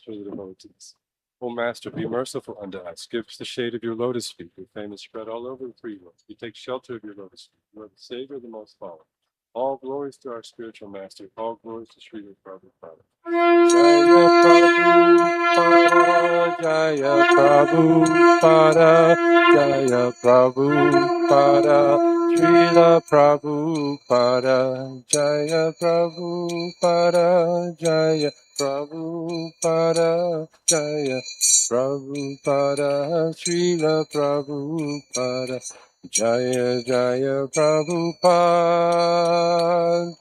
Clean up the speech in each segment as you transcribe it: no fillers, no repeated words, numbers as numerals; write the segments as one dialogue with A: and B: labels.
A: for the devotees. O Master, be merciful unto us. Give us the shade of your lotus feet. Your fame is spread all over the three worlds. We take shelter of your lotus feet. You are the Savior of the most fallen. All glories to our spiritual master. All glories to Srimad Prabhupada. Jaya Prabhupada, Jaya Prabhupada, Srila Prabhupada, Jaya Prabhupada, Jaya Prabhupada, Jaya Prabhupada, Srila Prabhupada. Jaya Jaya Prabhupada,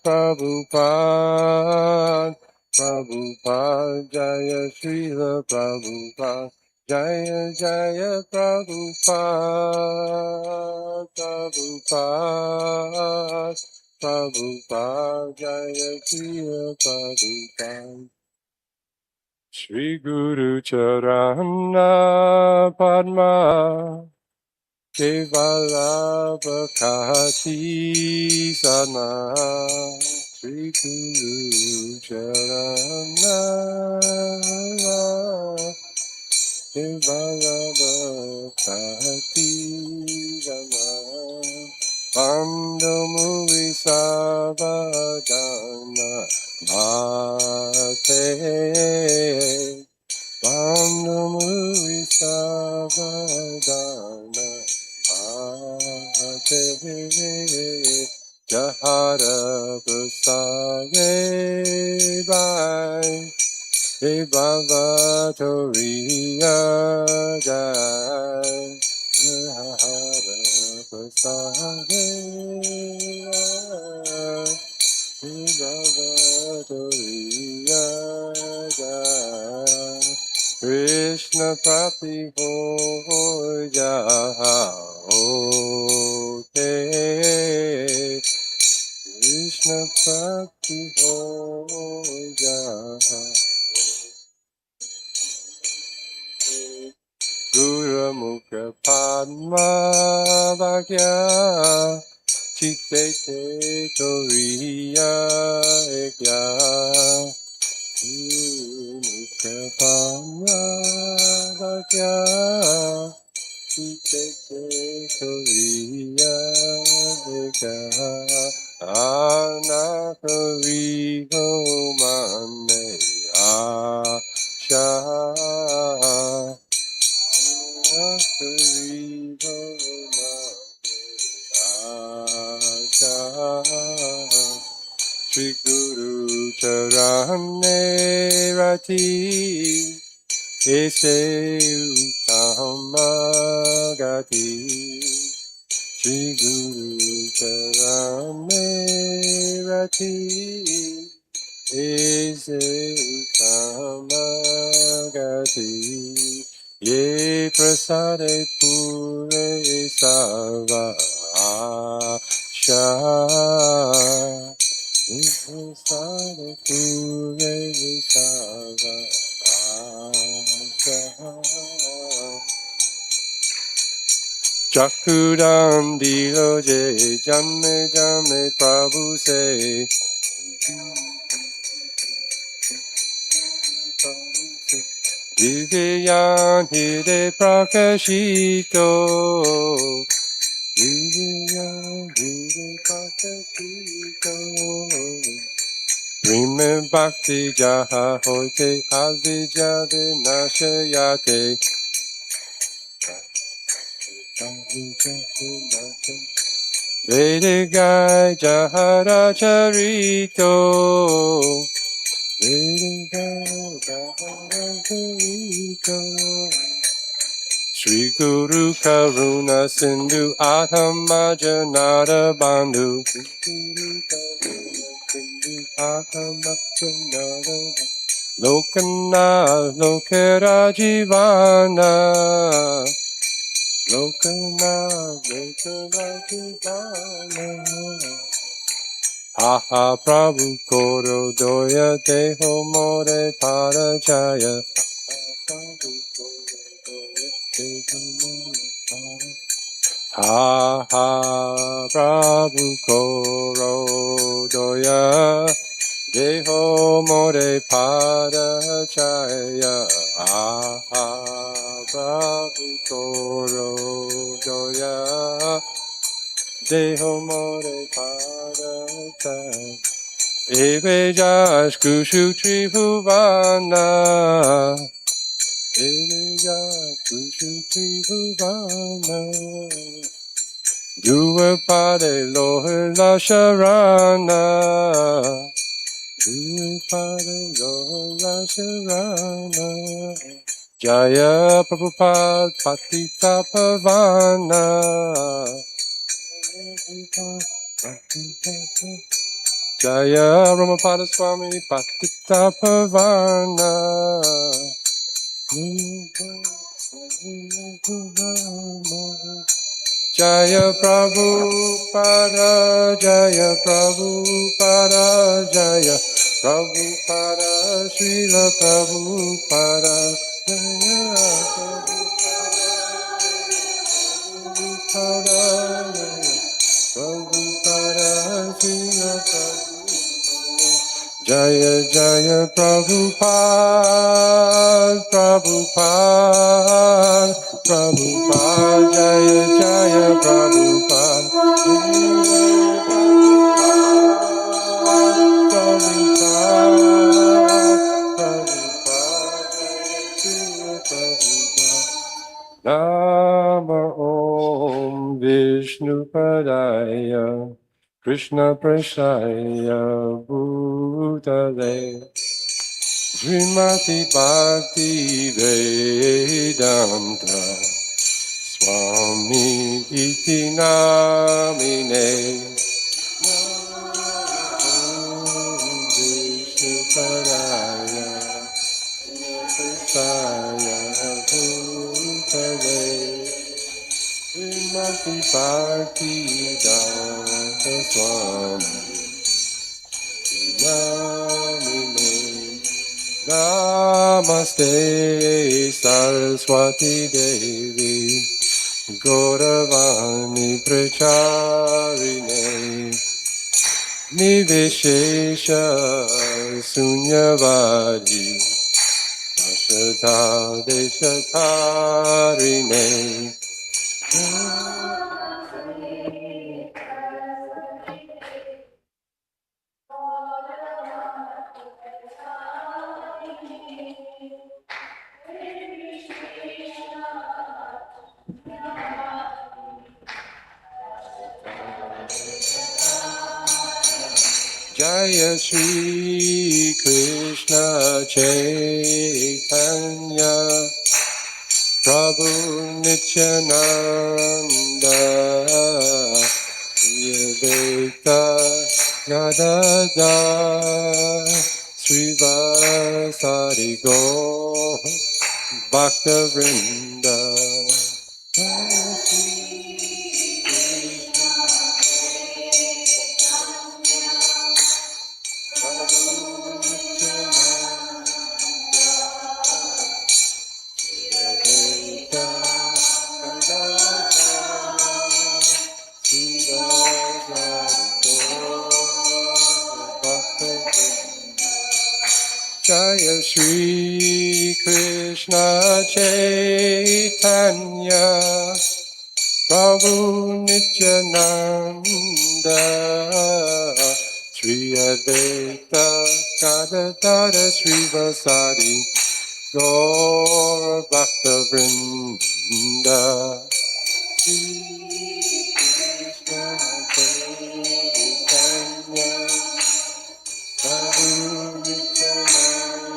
A: Prabhupada, Prabhupada, Jaya Srila Prabhupada, Jaya Jaya Prabhupada, Prabhupada, Prabhupada, Jaya Srila Prabhupada. Shri Guru Charana Padma Kevala Bhakti Sana Sri Guru Charana Kevala Bhakti Sana Bando Muri Sabadana Bhate Bando Muri Sabadana Bhate Jahara Prasade Bhai Bhava Toriya Jai Jahara Prasade Bhava Toriya Jai Krishna Prati Ho Jaha Hote Krishna Prati Ho Jaha Guru Mukha Padma Bhagya Chitte Te Toriya Ekya Guru Mukha Padma Bhagya Chitte Te Toriya Ekya Anakari Ho Mane Asha Anakari Ho Mane Asha Shri Guru Charane Rati Ese Uttamagati Shri Guru Charane Rati Ese Uttamagati Ye Prasade Pure Sava Asha Prasade Pure Sava Asha Chakudam Diloje Jamme Jamme Prabhu se Divyan Hide Prakashito Divyan Hide Prakashito Prime Bhakti Jaha Hoite Avijja Vinashayate Vedigai Jahara Charito Vedigai Jahara Charito Shri Guru Karuna Sindhu Atama Janata Bandhu Shri Guru Karuna Sindhu Atama Janata Lokana Lokera Jivana Lokana Lokera Jivana Aha Prabhu Koro Doya Deho More Parajaya Prabhu Koro Doya Deho More Parajaya Ha ha Prabhu Koro Doya Deho more pada chaya aha Prabhu Toro Joya Deho more pada chaya Eve jas kushu tribhuvana Eve jas kushu tribhuvana Dua pade lohe la sharana Jaya Prabhupada Patita Pavana Jaya Romapada Swami Patita Pavana Jaya Prabhupada, Jaya Prabhupada, Jaya Prabhupada, Srila Prabhupada, Jaya Prabhupada, Prabhupada, Srila Prabhupada, Jaya Jaya Prabhupada, Prabhupada, Prabhupada, Jaya Jaya Prabhupada, Nama Om Vishnu Padaya Krishna Prashaya Bhutale Srimati Bhakti Vedanta Swami Iti Namine Vishnu Padaya Prashaya Bhutale Srimati Bhakti Vedanta Swami Namine Namaste Saraswati Devi Gauravani Pracharine Niveshesha Sunyavadi Ashata Deshatarine Jaya Shri Krishna Chaitanya Prabhu Nityananda Yadvaita Gadadhar Srivasadi Gaur Bhakta Vrinda Jaya Shri Krishna Chaitanya Prabhu Nityananda Sri Advaita Gadadhara Srivasadi Gaur Bhakta Vrinda Shri Krishna Chaitanya Prabhu Nityananda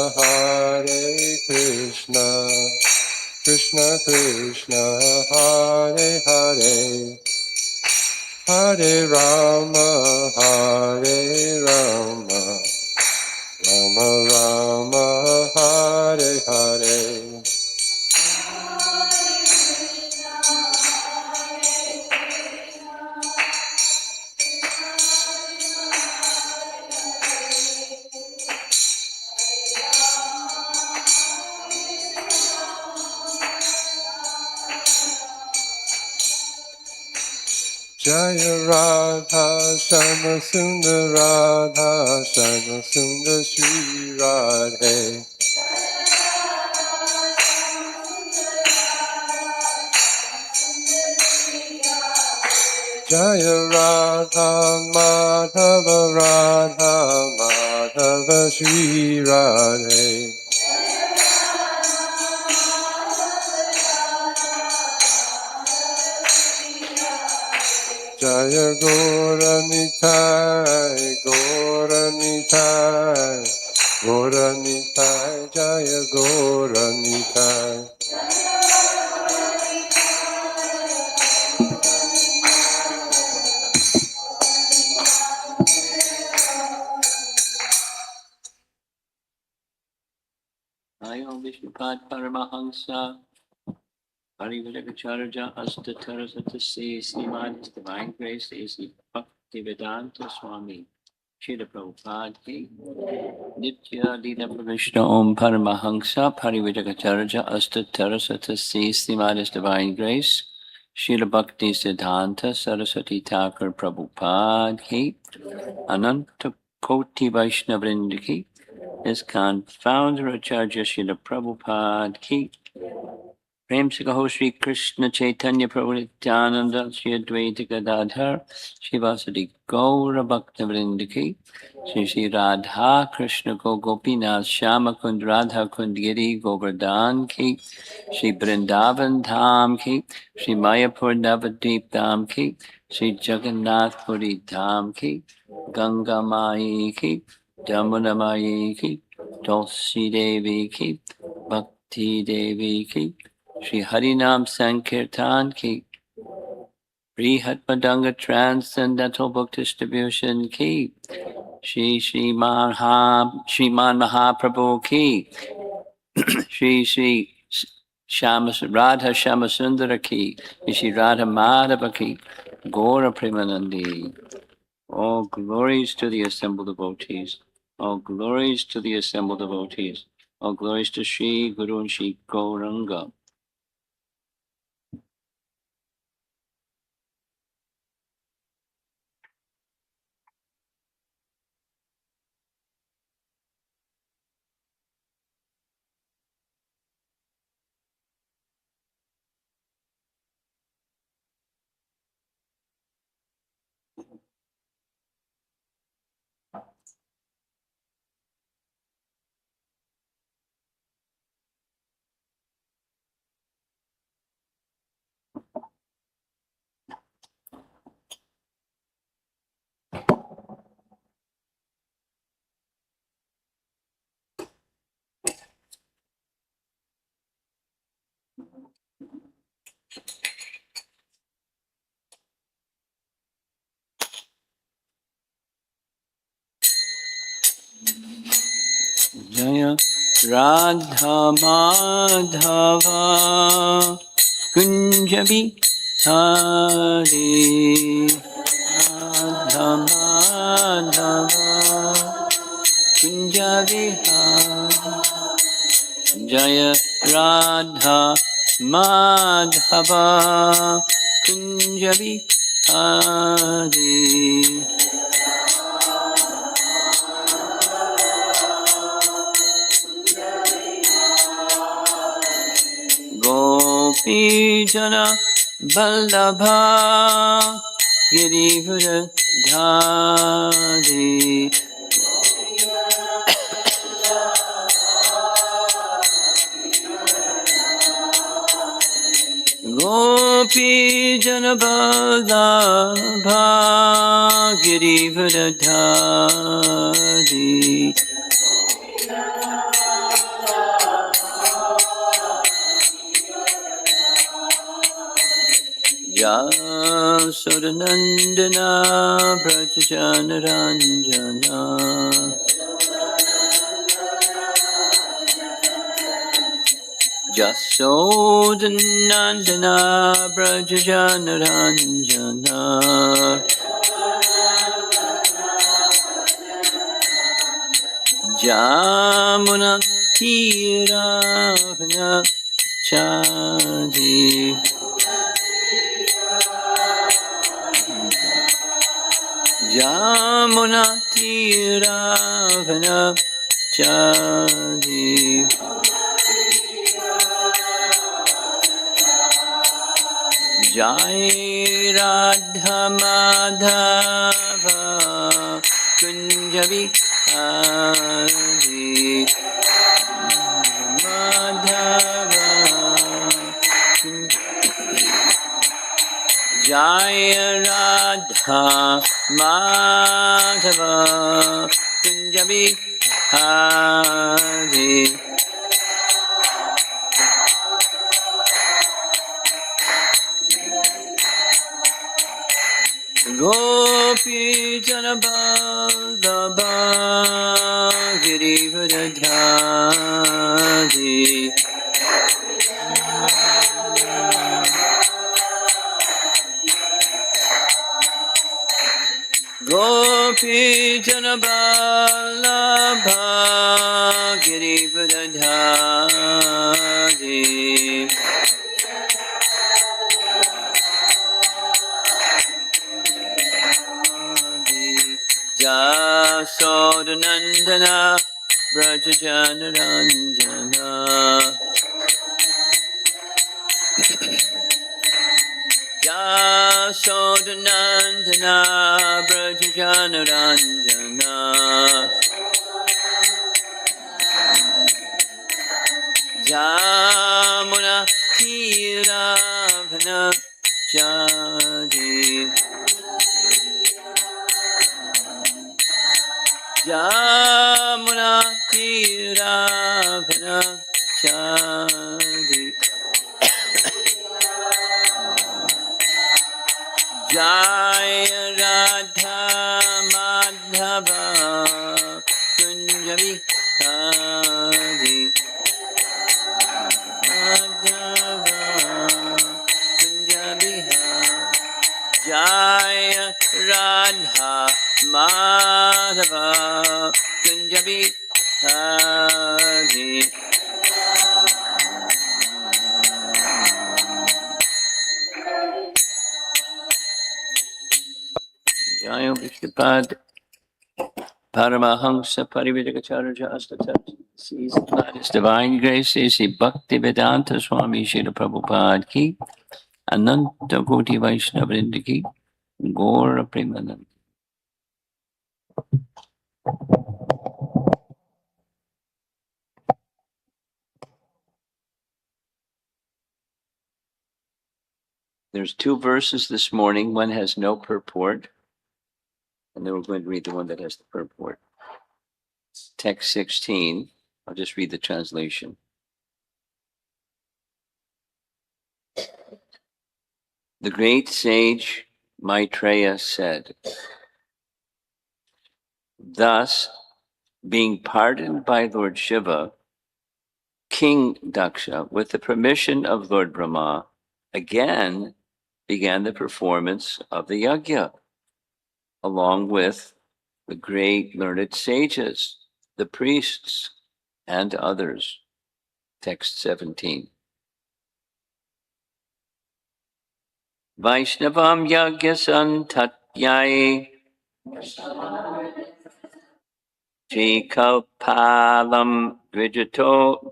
A: Hare Krishna, Krishna Krishna, Hare Hare, Hare Rama, Hare Rama, Rama Rama, Hare Hare. Jaya Radha Shama Sundar Radha Shama Sundar Shri Radhe. Jaya Radha Madhava Radha Madhava Shri Radhe. Jaya Gora Nitai, Gora Nitai, Gora Nitai, Jaya Gora Nitai.
B: Ayo Vishnupad Paramahansa Parivadakacharya Astatarasatasi Srimad His Divine Grace A.C. Bhaktivedanta Swami Srila Prabhupada Ki Nitya Lila Pravishna Om Paramahansa Parivadakacharya Astatarasatasi Srimad His Divine Grace Srila Bhakti Siddhanta Saraswati Thakur Prabhupada Ki Ananta Koti Vaishnavrinda Ki ISKCON founder Acharya Srila Prabhupada Ki Prem se kaho Shri Krishna Chaitanya Prabhu Nityananda Shri Advaita Gadadhar Shivasadi Gaura Bhakta Vrinda Ki Shri Shri Radha Krishna Ko Gopinath Shama Kund Radha Kund Giri Govardhan Ki Shri Vrindavan Dham Ki Shri Mayapur Navadip Dham Ki Shri Jagannath Puri Dham Ki Ganga Mai Ki Jamuna Mai Ki Tulsi Devi Ki Bhakti Devi Ki Shri Harinam Sankirtan Ki Brihat Madanga Transcendental Book Distribution Ki Shriman Mahaprabhu Ki Shri Radha Shamasundara Ki Shri Radha Madhava Ki Gora Premanandi. All glories to the assembled devotees. All glories to the assembled devotees. All glories to Shri Guru and Shri Gauranga. Jaya Radha Madhava Kunjabi Hari Radha Madhava Kunjabi Hari Jaya Radha Madhava Kunjabi Hari Gopi Jana Vallabha Girivara Dhari Gopi Jana Vallabha Girivara Dhari Yasodanandana Brajajanaranjana Yasodanandana Brajajanaranjana Jamuna Tirahana Chadi Jamuna Tiravana Chadi Jai Radha Madhava Kunjabi Hari Madhava Jaya Radha Madhava Kunjabi Hari Gopi Janabaldabha Girivardhari Gopi Janabaldabha Girivardhari Jasodhanandana Brajajanaranjana Jasodhanandana Brajajanaranjana Jamuna Tiravana Jadi Jamuna Tiravana Chadi Jaya Radha Madhava Kunjabi Hari Madhava Kunjabi Hari Jaya Radha Madhava Kunjabi Hari Jaya Vishnupad Paramahamsa Parividakacharya Astatat Sees His Divine Grace Sri Bhakti Vedanta Swami Srila Prabhupada Ki Ananta Koti Vaishnavrinda Ki Gaura Premanand. There's two verses this morning. One has no purport, and then we're going to read the one that has the purport. Text 16. I'll just read the translation. The great sage Maitreya said, thus, being pardoned by Lord Shiva, King Daksha, with the permission of Lord Brahma, again began the performance of the yajna, along with the great learned sages, the priests, and others. Text 17. Vaishnavam yajna santatyai Jikapalam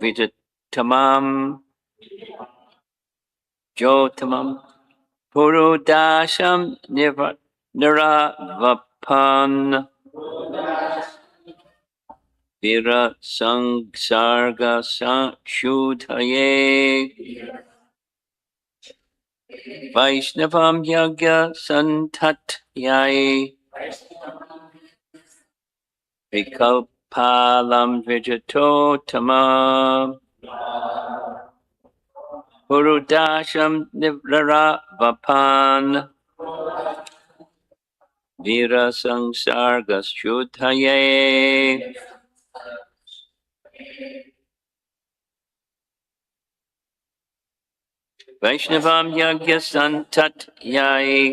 B: vijatamam jotamam purudasham niravapan vira sangsarga shudhaye Vaishnavam yagya santatyai Vikalpalam vijatotamam Purudasham nivravapan Vira sangsargas shudhaye Vaishnavam yagya santatyai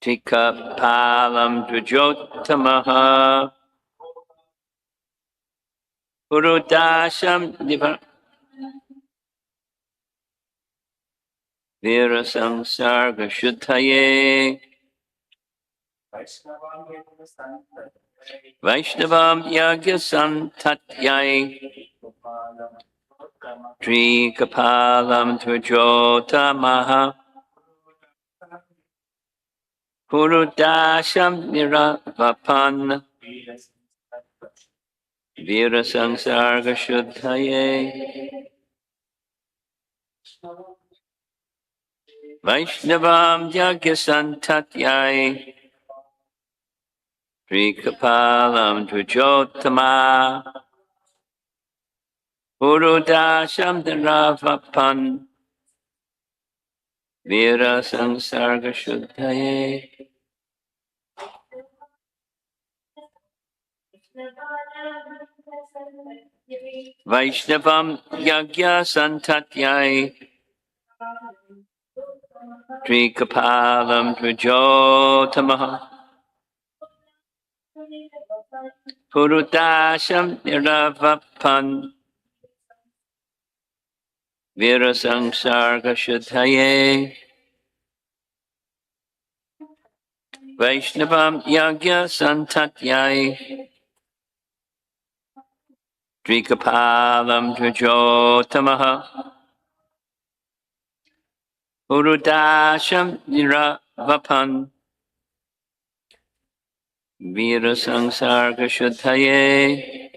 B: Tikapalam dvijotamaha Purudasham Vira sangsarga shudhaye Vaishnavam Yagya Santatyai Tri Kapalam Tvajotamaha Purudasham Niravapan Vira Sangsarga Shuddhaye Vaishnavam Yagya Santatyai Tri Kapalam Tvajotama Purudasham Niravapan Vira Sangsarga Shuddhaye Vaishnavam Yagya Santatyai Trikapalam Prajotamaha Purudasham Niravapan Virasangsarga Shuddhaye Vaishnavam Yagya Santatyai Trikapalam Prajotamaha Purudasham Niravapan Virasangsarga Shuddhaye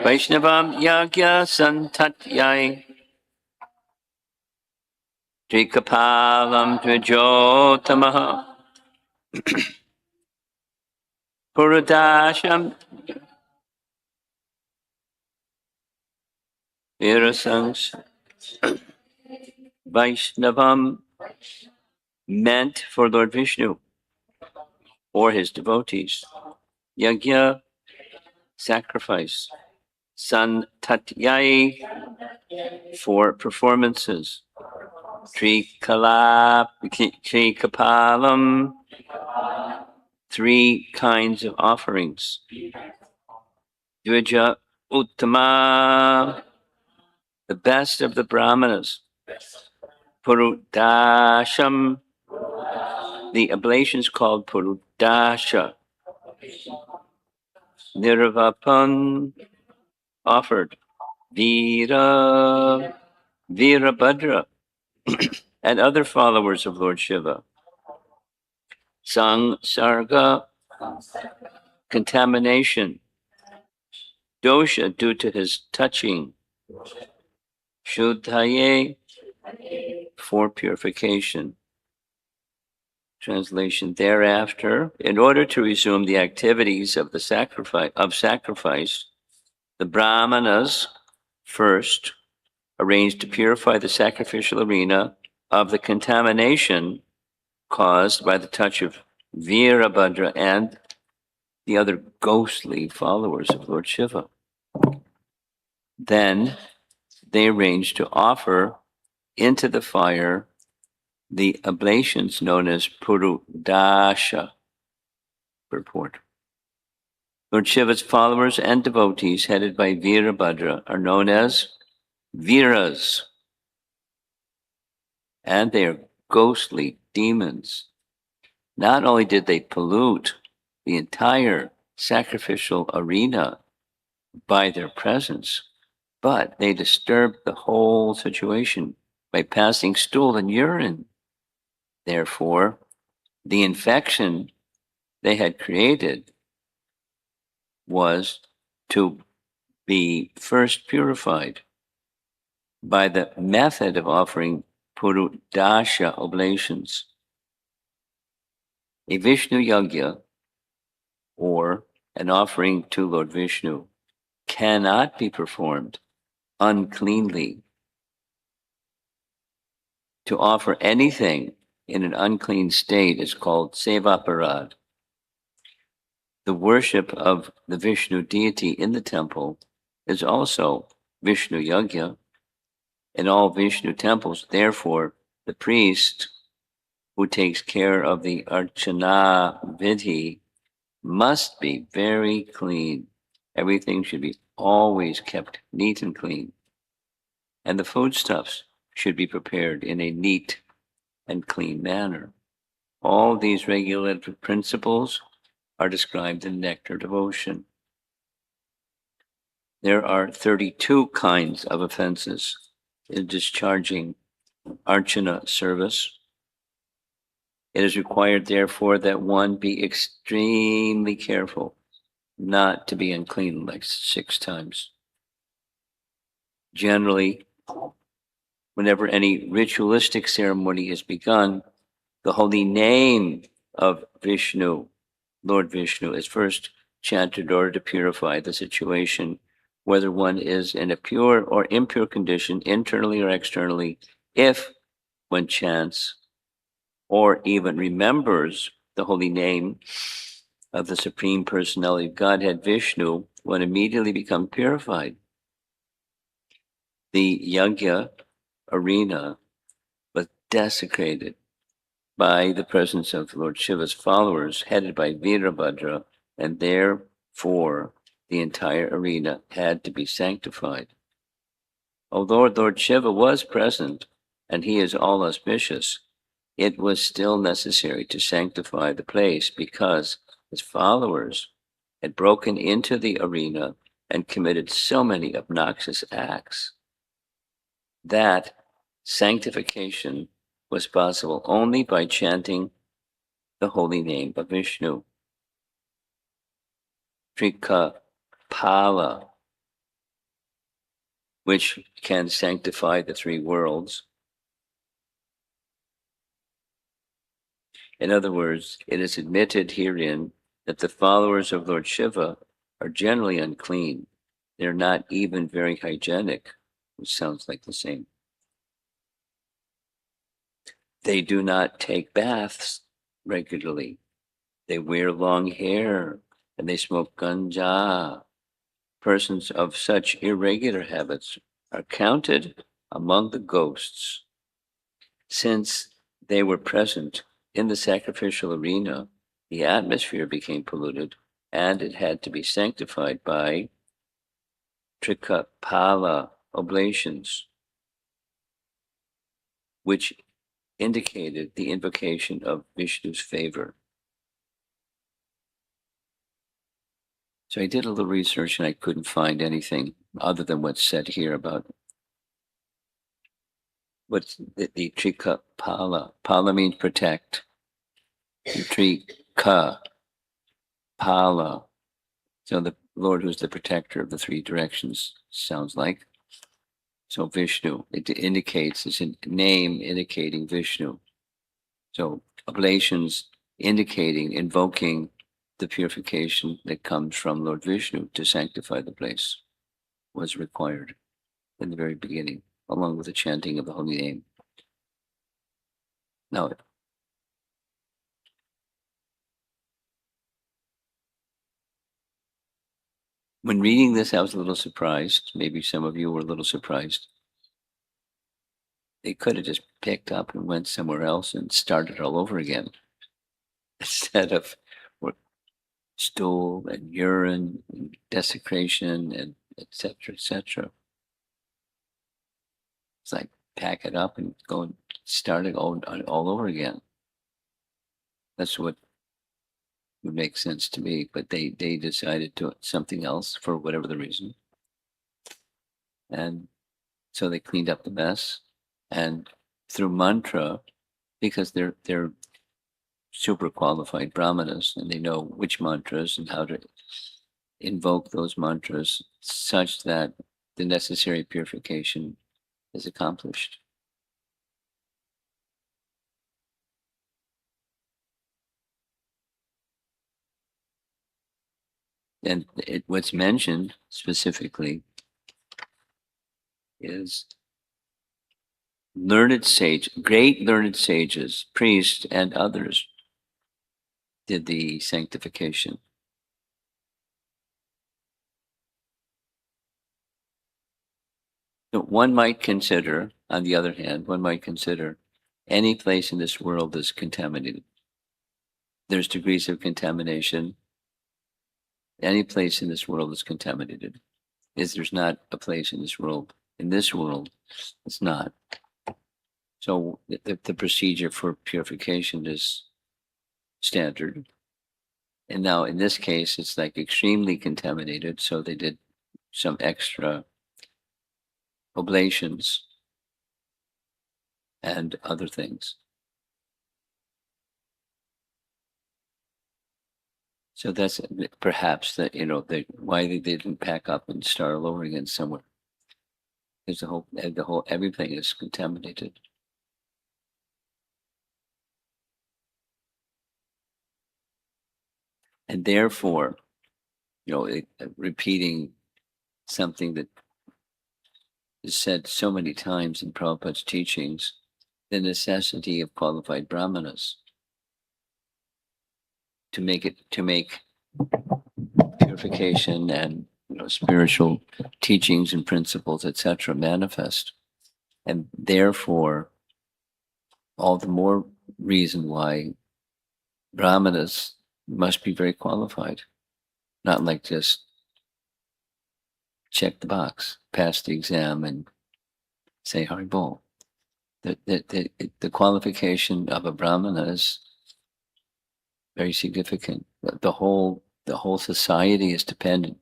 B: Vaishnavam Yagya Santatyai Trikapalam Tvajotamaha Purudasham Virasangs Vaishnavam meant for Lord Vishnu or his devotees. Yajna, sacrifice. Santatyai, for performances. Trikapalam, three kinds of offerings. Dvija Uttama, the best of the Brahmanas. Purudasham, the oblations called Purudasha. Nirvapan, offered. Virabhadra, and other followers of Lord Shiva. Sangsarga, contamination. Dosha, due to his touching. Shuddhaye, for purification. Translation: thereafter, in order to resume the activities of the sacrifice, the Brahmanas first arranged to purify the sacrificial arena of the contamination caused by the touch of Virabhadra and the other ghostly followers of Lord Shiva. Then they arranged to offer into the fire the oblations known as Purudasha. Purport. Lord Shiva's followers and devotees, headed by Virabhadra, are known as Viras, and they are ghostly demons. Not only did they pollute the entire sacrificial arena by their presence, but they disturbed the whole situation by passing stool and urine. Therefore, the infection they had created was to be first purified by the method of offering Purudasha oblations. A Vishnu Yagya, or an offering to Lord Vishnu, cannot be performed uncleanly. To offer anything in an unclean state is called sevaparad. The worship of the Vishnu deity in the temple is also Vishnu Yagya. In all Vishnu temples, therefore, the priest who takes care of the Archana Vidhi must be very clean. Everything should be always kept neat and clean. And the foodstuffs should be prepared in a neat and clean manner. All these regulative principles are described in Nectar Devotion. There are 32 kinds of offenses in discharging Archana service. It is required, therefore, that one be extremely careful not to be unclean like 6 times. Generally, whenever any ritualistic ceremony is begun, the holy name of Vishnu, Lord Vishnu, is first chanted in order to purify the situation, whether one is in a pure or impure condition, internally or externally. If one chants or even remembers the holy name of the Supreme Personality of Godhead, Vishnu, one immediately becomes purified. The yajna arena was desecrated by the presence of Lord Shiva's followers, headed by Virabhadra, and therefore the entire arena had to be sanctified. Although Lord Shiva was present, and he is all auspicious, it was still necessary to sanctify the place because his followers had broken into the arena and committed so many obnoxious acts that sanctification was possible only by chanting the holy name of Vishnu. Trikapala, which can sanctify the 3 worlds. In other words, it is admitted herein that the followers of Lord Shiva are generally unclean. They're not even very hygienic, which sounds like the same. They do not take baths regularly. They wear long hair and they smoke ganja. Persons of such irregular habits are counted among the ghosts. Since they were present in the sacrificial arena, the atmosphere became polluted and it had to be sanctified by Trikapala oblations, which indicated the invocation of Vishnu's favor. So I did a little research and I couldn't find anything other than what's said here about what's the Trikapala. Pala means protect. Trika, Pala. So the Lord who's the protector of the 3 directions, sounds like. So Vishnu, it indicates, it's a name indicating Vishnu. So oblations indicating, invoking the purification that comes from Lord Vishnu to sanctify the place was required in the very beginning, along with the chanting of the holy name. Now, when reading this, I was a little surprised. Maybe some of you were a little surprised. They could have just picked up and went somewhere else and started all over again, instead of stool and urine and desecration and etc. etc. It's like pack it up and go and start it all over again. That's what would make sense to me. But they decided to do something else for whatever the reason, and so they cleaned up the mess. And through mantra, because they're super qualified brahmanas and they know which mantras and how to invoke those mantras such that the necessary purification is accomplished. And what's mentioned specifically is learned sage, great learned sages, priests, and others did the sanctification. So one might consider, on the other hand, any place in this world is contaminated. There's degrees of contamination. Any place in this world is contaminated. There's not a place in this world, it's not. So the procedure for purification is standard. And now in this case, it's like extremely contaminated. So they did some extra oblations and other things. So that's perhaps that, why they didn't pack up and start all over again somewhere. Because everything is contaminated. And therefore, repeating something that is said so many times in Prabhupada's teachings, the necessity of qualified brahmanas to make purification and spiritual teachings and principles, etc., manifest. And therefore, all the more reason why brahmanas must be very qualified, not like just check the box, pass the exam, and say Haribol. The qualification of a brahmana is very significant. The whole society is dependent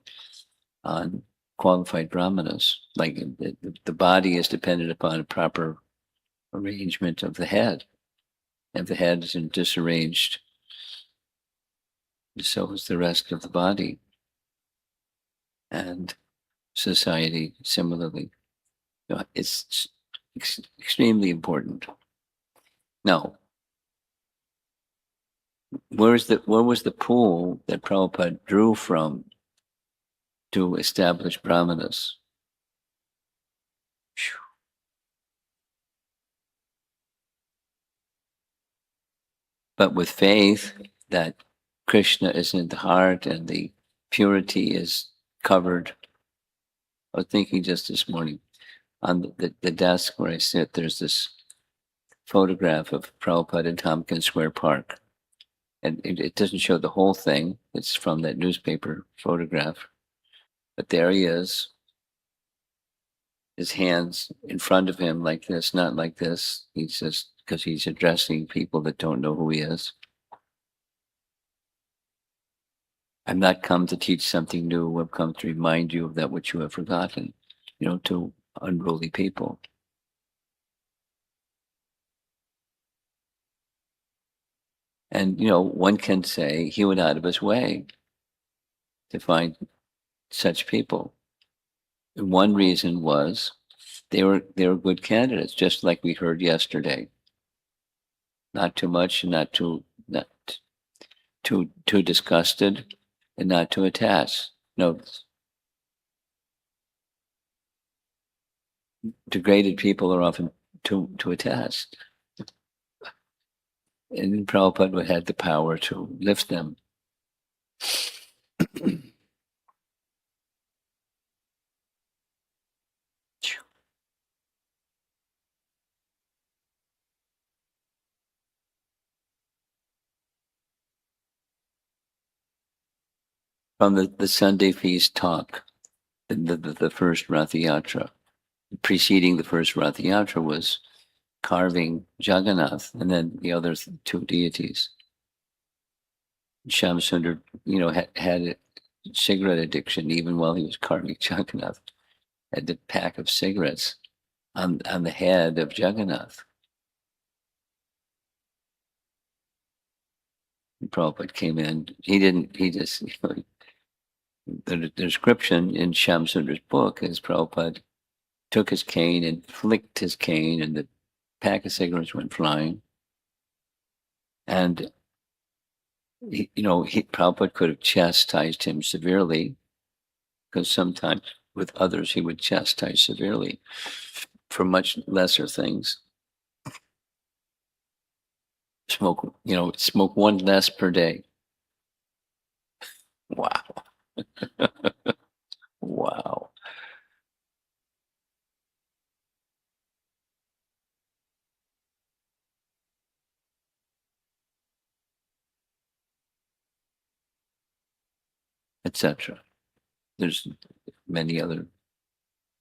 B: on qualified brahmanas. Like the body is dependent upon a proper arrangement of the head. If the head is disarranged, so is the rest of the body. And society similarly. It's extremely important. Now, where was the pool that Prabhupada drew from to establish brahmanas? But with faith that Krishna is in the heart and the purity is covered. I was thinking just this morning on the desk where I sit, there's this photograph of Prabhupada in Tompkins Square Park. And it doesn't show the whole thing. It's from that newspaper photograph. But there he is, his hands in front of him like this, not like this. He's just, because he's addressing people that don't know who he is. I've not come to teach something new. I've come to remind you of that which you have forgotten, to unruly people. And, one can say he went out of his way to find such people. And one reason was they were good candidates, just like we heard yesterday. Not too much, not too disgusted, and not too attached. No, degraded people are often too attached. And Prabhupada had the power to lift them. From the Sunday feast talk, the first Rath Yatra, preceding the first Rath Yatra was carving Jagannath and then the other two deities. Shamsundar, had a cigarette addiction even while he was carving Jagannath. Had the pack of cigarettes on the head of Jagannath. And Prabhupada came in. He just, the description in Shamsundar's book is Prabhupada took his cane and flicked his cane and the pack of cigarettes went flying. And Prabhupada could have chastised him severely, because sometimes with others he would chastise severely for much lesser things. Smoke one less per day. Wow. Wow. Etc. There's many other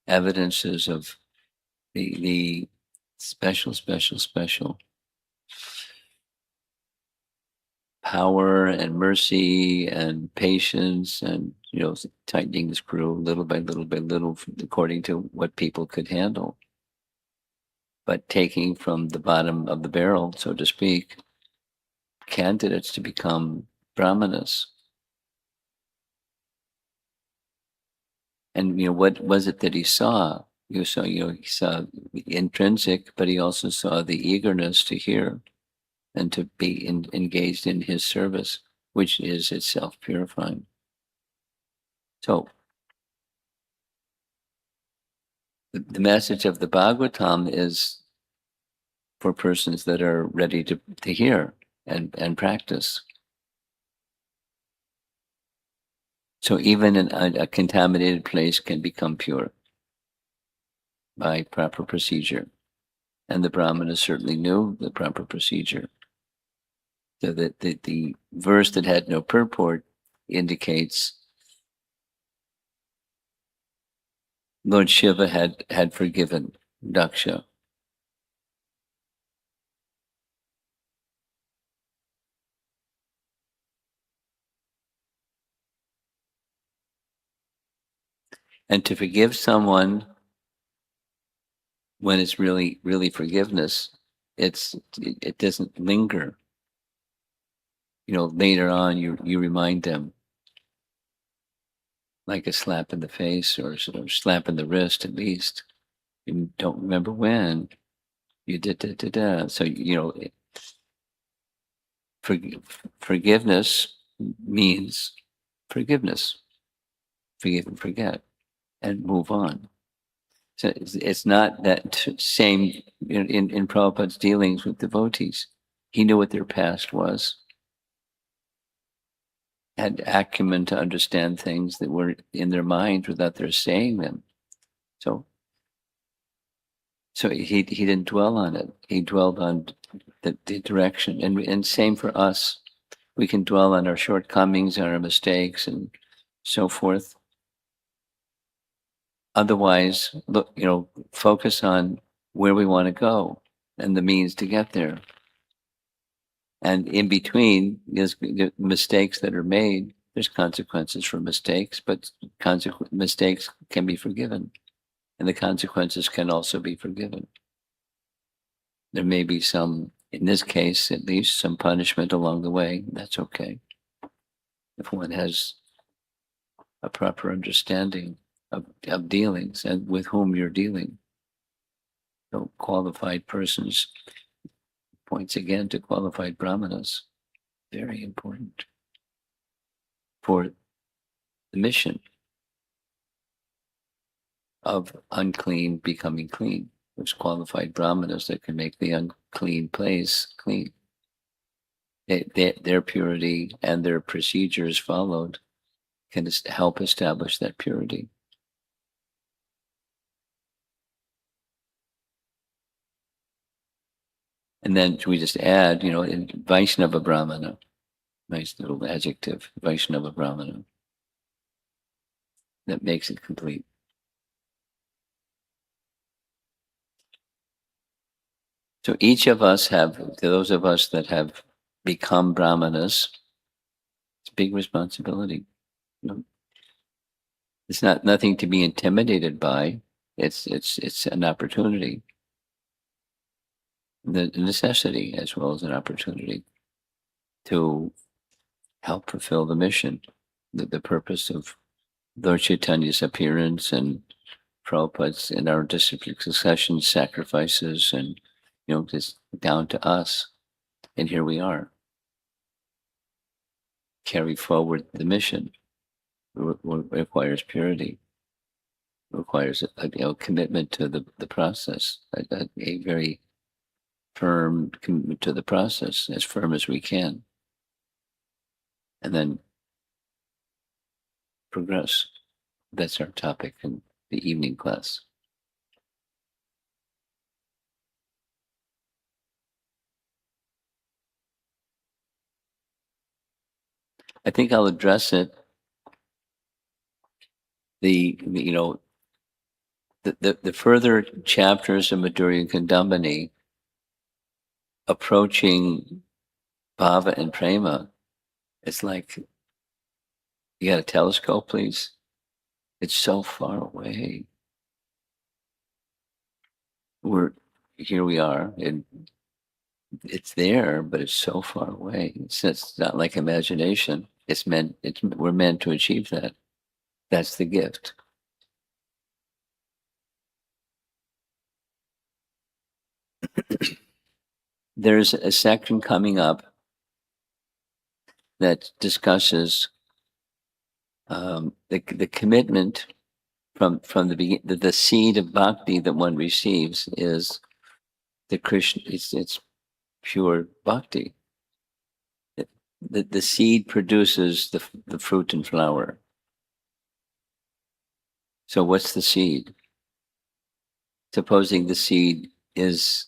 B: evidences of the Special, special, special power and mercy and patience and, tightening the screw little by little by little according to what people could handle. But taking from the bottom of the barrel, so to speak, candidates to become brahmanas. And what was it that he saw? He saw the intrinsic, but he also saw the eagerness to hear and to be engaged in his service, which is itself purifying. So the message of the Bhagavatam is for persons that are ready to hear and practice. So even a contaminated place can become pure by proper procedure. And the Brahmanas certainly knew the proper procedure. So that the verse that had no purport indicates Lord Shiva had forgiven Daksha. And to forgive someone when it's really, really forgiveness, it doesn't linger. Later on you remind them, like a slap in the face or sort of slap in the wrist at least. You don't remember when you did. So forgiveness means forgiveness. Forgive and forget and move on. So it's not that same in Prabhupada's dealings with devotees. He knew what their past was, had acumen to understand things that were in their mind without their saying them. So he didn't dwell on it. He dwelled on the direction. And same for us. We can dwell on our shortcomings and our mistakes and so forth. Otherwise, look, focus on where we want to go and the means to get there. And in between, there's the mistakes that are made. There's consequences for mistakes, but mistakes can be forgiven. And the consequences can also be forgiven. There may be some, in this case, at least some punishment along the way. That's okay. If one has a proper understanding of dealings and with whom you're dealing. So qualified persons, points again to qualified brahmanas, very important for the mission of unclean becoming clean. There's qualified brahmanas that can make the unclean place clean. Their purity and their procedures followed can help establish that purity. And then we just add, in Vaishnava Brahmana, nice little adjective, Vaishnava Brahmana, that makes it complete. So each of us those of us that have become brahmanas, it's a big responsibility. It's nothing to be intimidated by. It's an opportunity, the necessity as well as an opportunity to help fulfill the mission, the purpose of Lord Chaitanya's appearance and Prabhupada's in our disciplic succession sacrifices and just down to us. And here we are. Carry forward the mission. Requires purity. Requires a commitment to the process. A very firm commitment to the process, as firm as we can. And then progress. That's our topic in the evening class. I think I'll address it. The the further chapters of Madhurya Kandambani approaching bhava and prema, it's like, you got a telescope, please? It's so far away. Here we are, and it's there, but it's so far away. It's not like imagination. We're meant to achieve that. That's the gift. There's a section coming up that discusses the commitment from the beginning. The seed of bhakti that one receives is the Krishna. It's pure bhakti. The seed produces the fruit and flower. So what's the seed? Supposing the seed is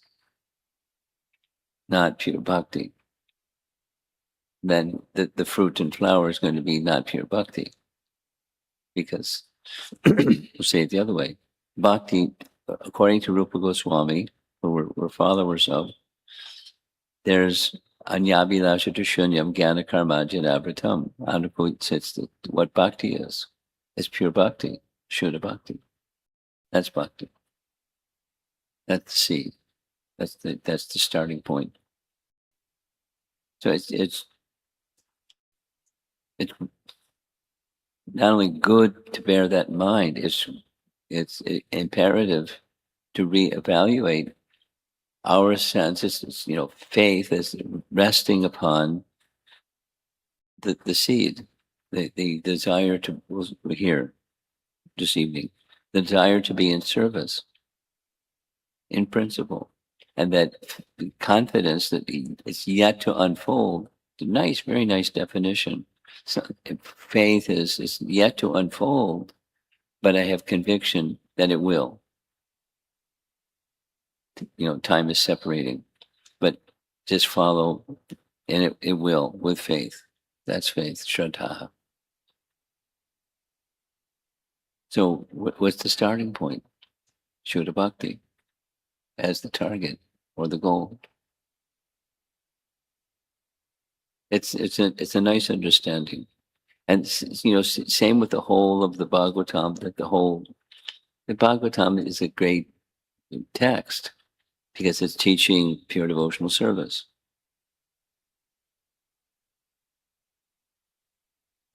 B: not pure bhakti, then the fruit and flower is going to be not pure bhakti. Because, we'll say it the other way, bhakti, according to Rupa Goswami, who we're followers of, there's anyabhilasha to shunyam jnana karma janavritam. Anupu says that what bhakti is pure bhakti, shuddha bhakti. That's bhakti. That's the seed. That's the starting point. So it's not only good to bear that in mind, it's imperative to reevaluate our sense. It's faith is resting upon the seed, the desire to, we're here this evening, the desire to be in service, in principle, and that confidence that it's yet to unfold. Very nice definition. So faith is yet to unfold, but I have conviction that it will. Time is separating, but just follow, and it will, with faith. That's faith, shraddha. So what's the starting point? Shuddha bhakti as the target or the goal. It's a nice understanding, and same with the whole of the Bhagavatam. The Bhagavatam is a great text because it's teaching pure devotional service,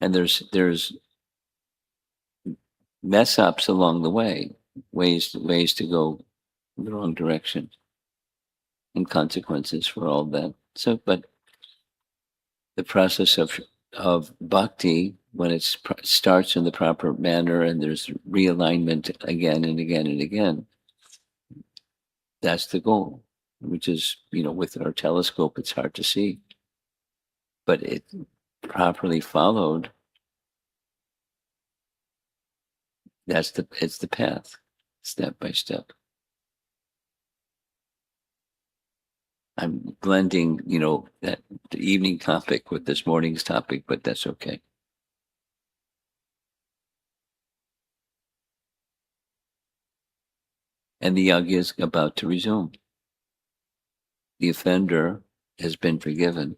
B: and there's mess ups along the way, ways to go the wrong direction, and consequences for all that. So, but the process of bhakti, when it starts in the proper manner and there's realignment again and again and again, that's the goal, which is, with our telescope, it's hard to see. But it properly followed, it's the path, step by step. I'm blending, that the evening topic with this morning's topic, but that's okay. And the yajna is about to resume. The offender has been forgiven.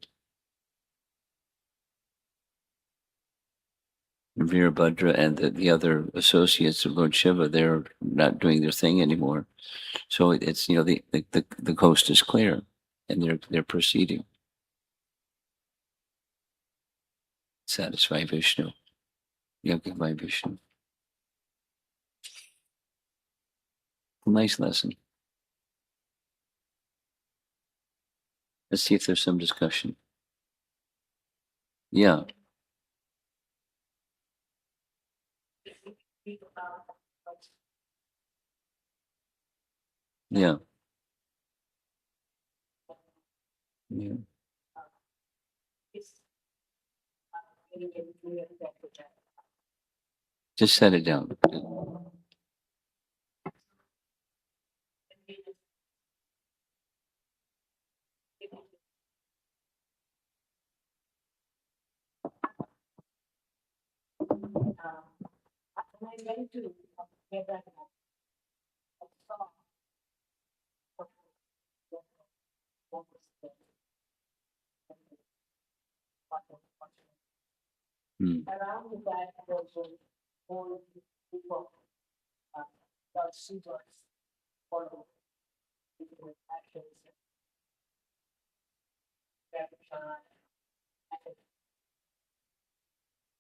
B: Virabhadra and the other associates of Lord Shiva, they're not doing their thing anymore. So it's, the coast is clear and they're proceeding. Satisfy Vishnu. Yajna by Vishnu. Nice lesson. Let's see if there's some discussion. Yeah. Yeah. Yeah. Just set it down. Hmm.
C: Around that was a whole group of Lord Shiva's follow different actions that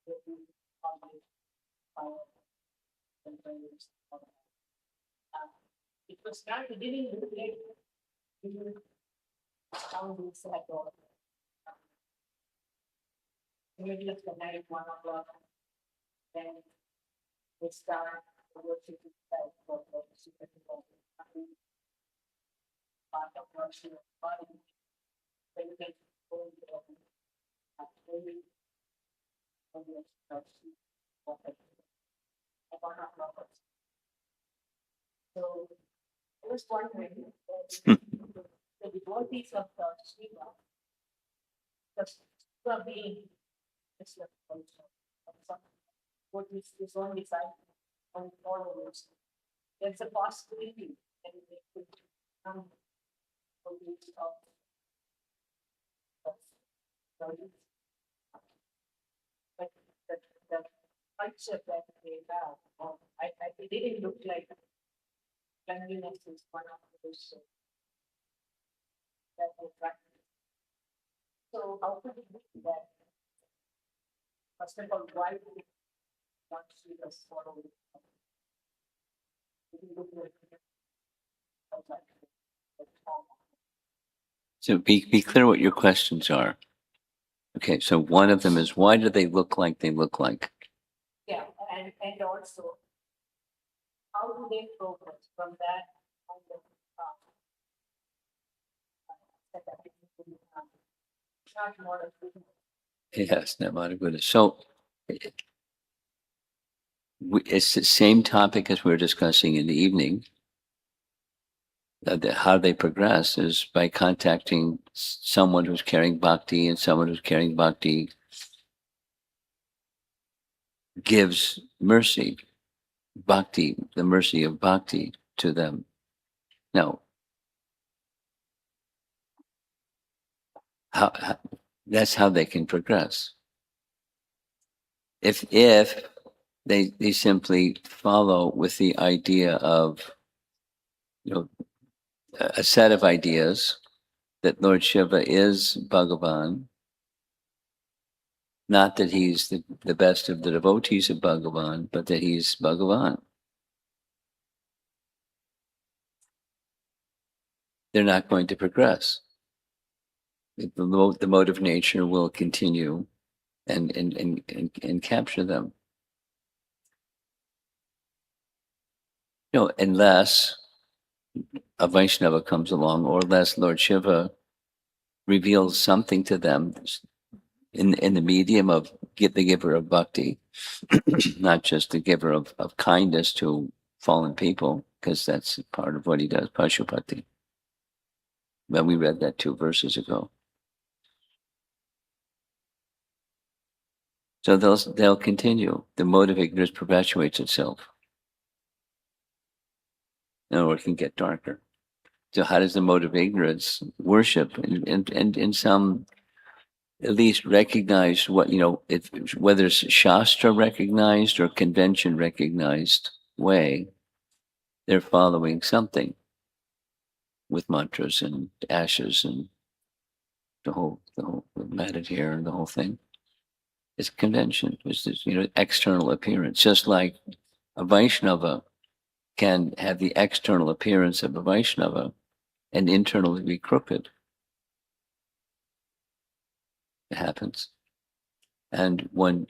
C: and public power and values. It was not, it didn't look like it didn't sound at all. Middle of the night, 1 o'clock, then we start worship itself for the secret part of worship body. Then you can go into a very so I was wondering the devotees of the Shiva, the Shiva being is the what is his own disciple and followers. There's a possibility that they could come for these of but the culture that they have, it didn't look like cleanliness is one of those that they practice. So how could it be that? First of all, why do we want to see us follow it? It didn't look like
B: So be clear what your questions are. Okay, so one of them is, why do they look like they look like?
C: yeah, and also how do they progress from that kind of setup? Not more of
B: Yes, Nirvana. So it's the same topic as we were discussing in the evening. How they progress is by contacting someone who's carrying bhakti, and someone who's carrying bhakti gives mercy, bhakti, the mercy of bhakti to them. Now, how that's how they can progress. If they simply follow with the idea of, a set of ideas that Lord Shiva is Bhagavan, not that he's the best of the devotees of Bhagavan, but that he's Bhagavan. They're not going to progress. The mode of nature will continue and capture them. Unless a Vaishnava comes along, or unless Lord Shiva reveals something to them in the medium of the giver of bhakti, not just the giver of kindness to fallen people, because that's part of what he does, Pashupati. Well, we read that 2 verses ago. So they'll continue. The mode of ignorance perpetuates itself. Or it can get darker. So how does the mode of ignorance worship and in some at least recognized whether it's Shastra recognized or convention recognized way, they're following something with mantras and ashes and the whole matted hair and the whole thing. It's convention. It's this, external appearance. Just like a Vaishnava can have the external appearance of a Vaishnava and internally be crooked. It happens. And one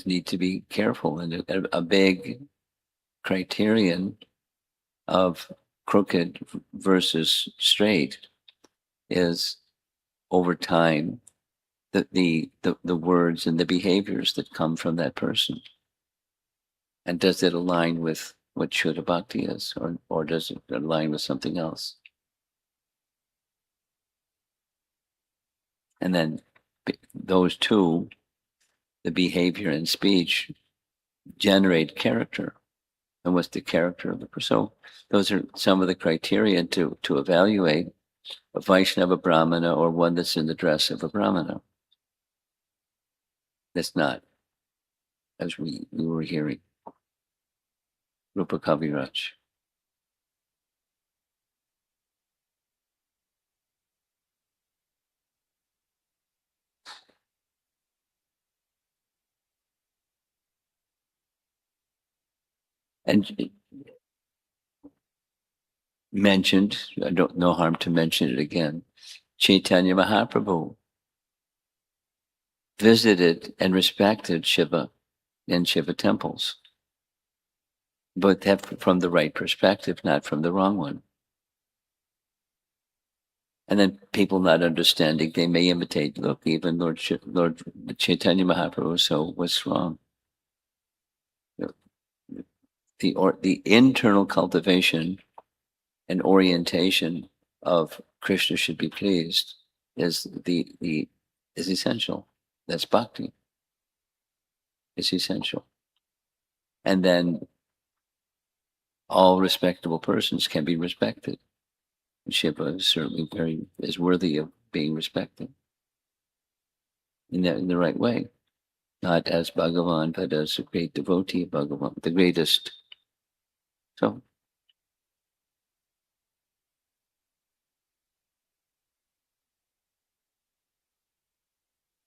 B: need to be careful. And a big criterion of crooked versus straight is, over time, the words and the behaviors that come from that person. And does it align with what Shuddha Bhakti is, or does it align with something else? And then those two, the behavior and speech, generate character. And what's the character of the person? So those are some of the criteria to evaluate a Vaishnava Brahmana, or one that's in the dress of a Brahmana. That's not as we were hearing. Rupa Kaviraj. And mentioned, I don't no harm to mention it again, Chaitanya Mahaprabhu visited and respected Shiva and Shiva temples, but that from the right perspective, not from the wrong one. And then people not understanding, they may imitate. Look, even Lord Chaitanya Mahaprabhu, so what's wrong? The internal cultivation and orientation of Krishna should be pleased is is essential. That's bhakti. It's essential. And then all respectable persons can be respected. And Shiva is certainly is worthy of being respected in the right way, not as Bhagavan, but as a great devotee of Bhagavan, the greatest. So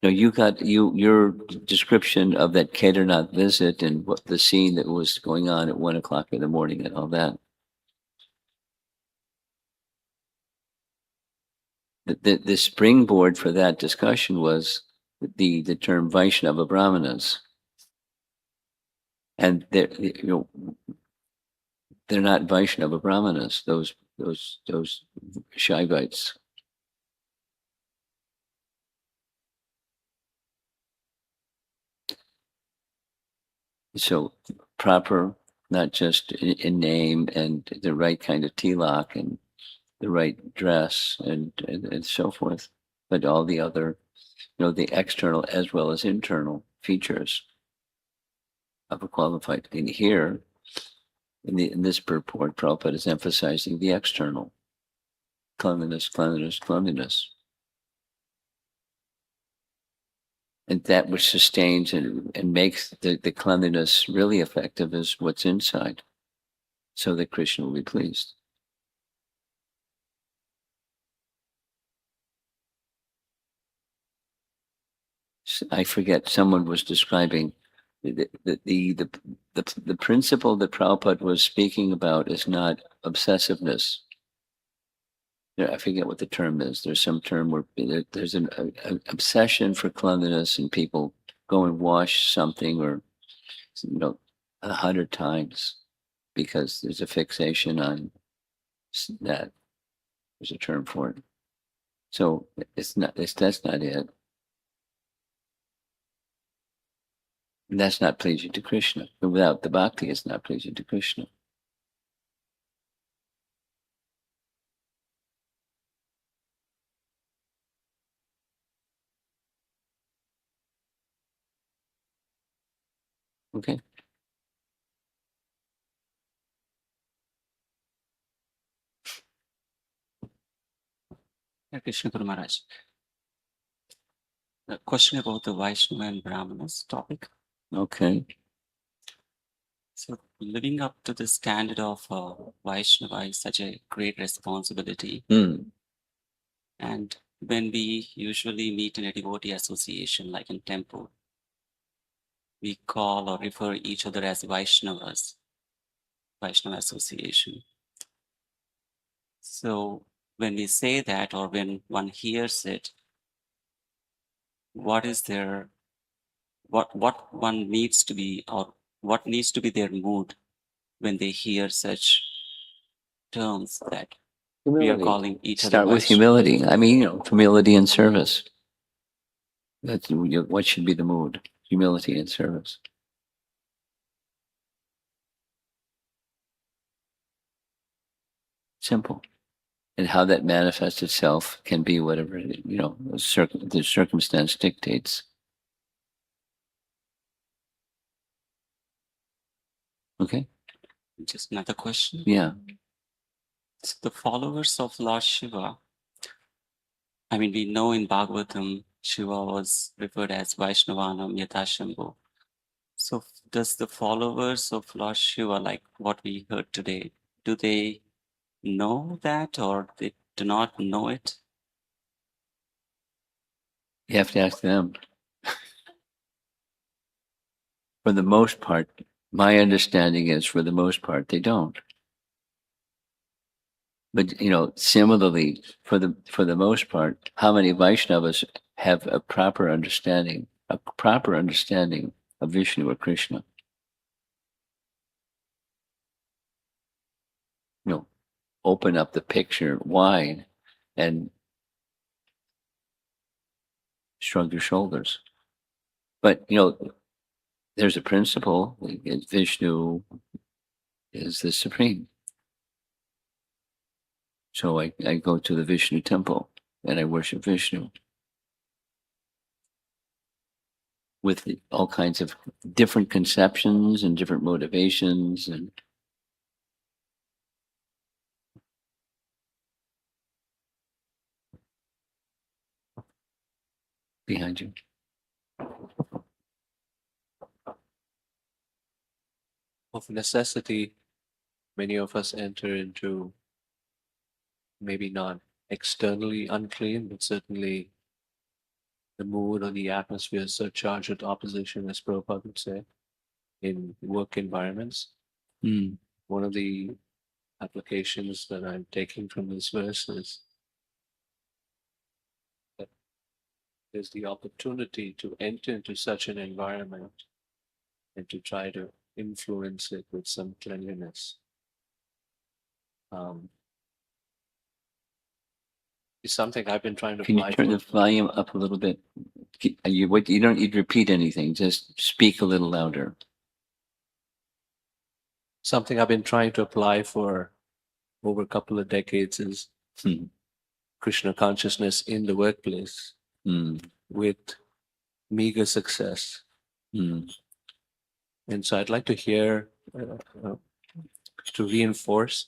B: you got your description of that Kedarnath visit and what the scene that was going on at 1 o'clock in the morning and all that. The springboard for that discussion was the term Vaishnava Brahmanas, and they're not Vaishnava Brahmanas. Those Shaivites. So proper, not just in name and the right kind of tilak and the right dress and so forth, but all the other, the external as well as internal features of a qualified. In here, in this purport, Prabhupada is emphasizing the external cleanliness, cleanliness, cleanliness. And that which sustains and makes the cleanliness really effective is what's inside, so that Krishna will be pleased. I forget, someone was describing the principle that Prabhupada was speaking about is not obsessiveness. I forget what the term is. There's some term where there's an obsession for cleanliness, and people go and wash something or 100 times because there's a fixation on that. There's a term for it. So that's not it. And that's not pleasing to Krishna. But without the bhakti, it's not pleasing to Krishna. Okay.
D: Krishna Guru Maharaj. A question about the Vaishnava and Brahmanas topic.
B: Okay.
D: So living up to the standard of Vaishnava is such a great responsibility. And when we usually meet in a devotee association, like in temple, we call or refer each other as Vaishnavas, Vaishnava association. So when we say that, or when one hears it, what one needs to be, or what needs to be their mood when they hear such terms that we are calling each other?
B: Start with humility. I mean, humility and service. That's what should be the mood. Humility and service. Simple. And how that manifests itself can be whatever, the circumstance dictates. Okay?
D: Just another question.
B: Yeah.
D: So the followers of Lord Shiva, I mean, we know in Bhagavatam, Shiva was referred as Vaishnavanam Yatashambhu. So does the followers of Lord Shiva, like what we heard today, do they know that or they do not know it?
B: You have to ask them. For the most part, my understanding is for the most part, they don't. But similarly, for the most part, how many Vaishnavas have a proper understanding of Vishnu or Krishna? Open up the picture wide and shrug your shoulders. But there's a principle. Vishnu is the supreme. So I go to the Vishnu temple and I worship Vishnu with all kinds of different conceptions and different motivations and behind you.
E: Of necessity, many of us enter into maybe not externally unclean, but certainly the mood or the atmosphere is surcharged with opposition, as Prabhupada would say, in work environments.
B: Mm.
E: One of the applications that I'm taking from this verse is that there's the opportunity to enter into such an environment and to try to influence it with some cleanliness. It's something I've been trying to
B: Can you
E: apply
B: turn
E: for.
B: the volume up a little bit? You don't need to repeat anything. Just speak a little louder.
E: Something I've been trying to apply for over a couple of decades is Krishna consciousness in the workplace with meager success. And so I'd like to hear, to reinforce